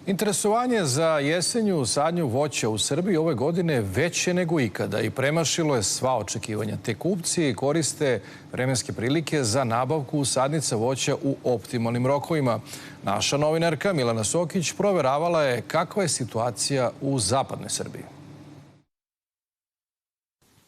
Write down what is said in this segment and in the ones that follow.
Interesovanje za jesenju sadnju voća u Srbiji ove godine veće nego ikada i premašilo je sva očekivanja. Te kupci koriste vremenske prilike za nabavku sadnica voća u optimalnim rokovima. Naša novinarka Milana Sokić proveravala je kakva je situacija u zapadnoj Srbiji.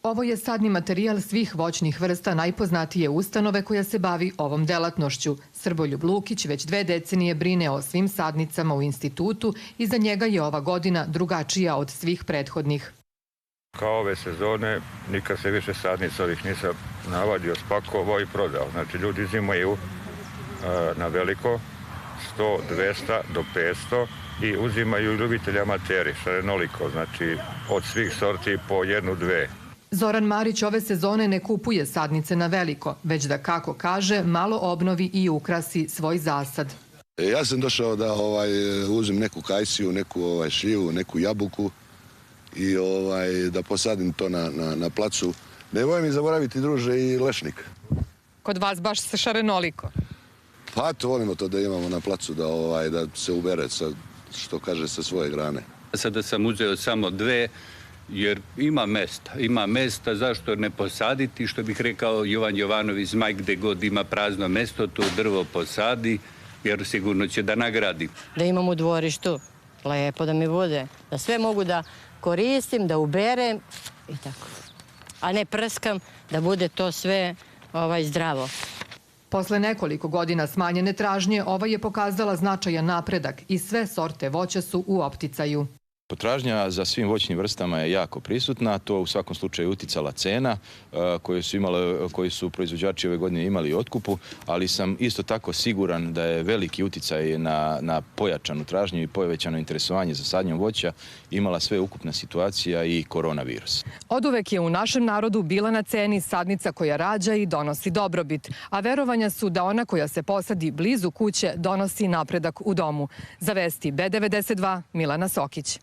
Ovo je sadni materijal svih voćnih vrsta najpoznatije ustanove koja se bavi ovom delatnošću. Srboljub Lukić već 2 decenije brine o svim sadnicama u institutu i za njega je ova godina drugačija od svih prethodnih. Kao ove sezone nikad se više sadnica ovih nisam navadio, spakovao i prodao. Znači ljudi uzimaju na veliko 100, 200 do 500 i uzimaju ljubitelji amateri, šarenoliko, znači od svih sorti po 1, 2. Zoran Marić ove sezone ne kupuje sadnice na veliko, već da, kako kaže, malo obnovi i ukrasi svoj zasad. Ja sam došao da uzem neku kajsiju, neku šljivu, neku jabuku i da posadim to na placu. Nemoj mi zaboraviti, druže, i lešnik. Kod vas baš se šarenoliko? Pa to volimo to da imamo na placu, da se ubere, što kaže, sa svoje grane. Sada sam uzeo samo 2, jer ima mesta, zašto ne posaditi, što bih rekao Jovan Jovanović Zmaj, gde god ima prazno mesto, to drvo posadi, jer sigurno će da nagradi. Da imam u dvorištu, lepo da mi bude, da sve mogu da koristim, da uberem i tako. A ne prskam, da bude to sve zdravo. Posle nekoliko godina smanjene tražnje, ova je pokazala značajan napredak i sve sorte voća su u opticaju. Potražnja za svim vrstama je jako prisutna, to u svakom slučaju uticala cena koju su proizvođači ove godine imali u otkupu, ali sam isto tako siguran da je veliki uticaj na pojačanu tražnju i povećano interesovanje za sadnjom voća imala sveukupna situacija i koronavirus. Oduvek je u našem narodu bila na ceni sadnica koja rađa i donosi dobrobit, a verovanja su da ona koja se posadi blizu kuće donosi napredak u domu. Za vesti B92, Milana Sokić.